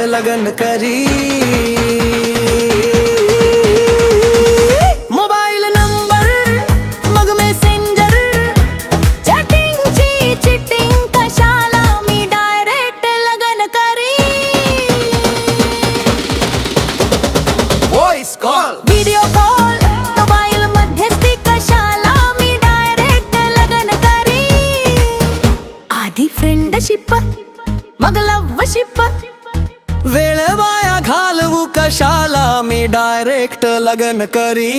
लग्न करी. Mobile number मग मेसेंजर चॅटिंगची चिटिंग कशाला मी डायरेक्ट लग्न करी. Voice call video call mobile मध्यस्थी कशाला मी डायरेक्ट लग्न करी. आधी फ्रेंडशिप मग लव्हशिप वेळ वाया घालवू कशाला मी डायरेक्ट लग्न करी.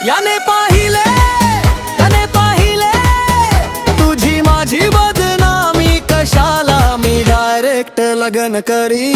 याने पाहिले त्याने पाहिले तुझी माझी बदनामी कशाला मी डायरेक्ट लग्न करी.